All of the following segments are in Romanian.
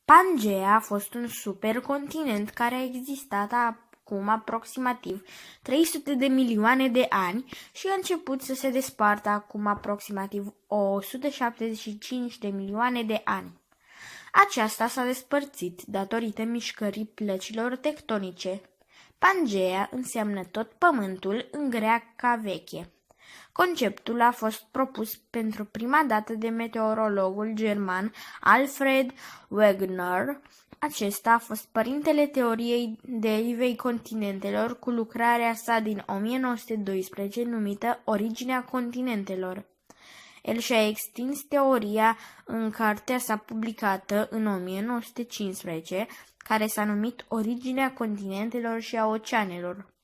Pangea a fost un supercontinent care a existat acum aproximativ 300 de milioane de ani și a început să se despartă acum aproximativ 175 de milioane de ani. Aceasta s-a despărțit datorită mișcării plăcilor tectonice. Pangea înseamnă tot pământul în greaca veche. Conceptul a fost propus pentru prima dată de meteorologul german Alfred Wegener. Acesta a fost părintele teoriei derivei continentelor cu lucrarea sa din 1912 numită Originea continentelor. El și-a extins teoria în cartea sa publicată în 1915, care s-a numit Originea continentelor și a oceanelor.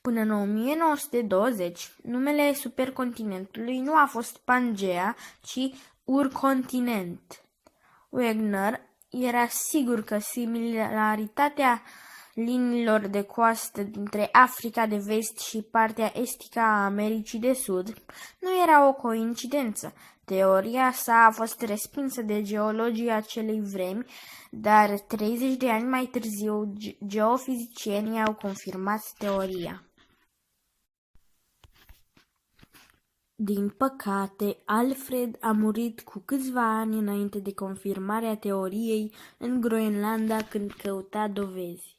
Până în 1920, numele supercontinentului nu a fost Pangea, ci Urcontinent. Wegener era sigur că similaritatea liniilor de coastă dintre Africa de Vest și partea estică a Americii de Sud nu era o coincidență. Teoria sa a fost respinsă de geologii acelei vremi, dar 30 de ani mai târziu geofizicienii au confirmat teoria. Din păcate, Alfred a murit cu câțiva ani înainte de confirmarea teoriei în Groenlanda când căuta dovezi.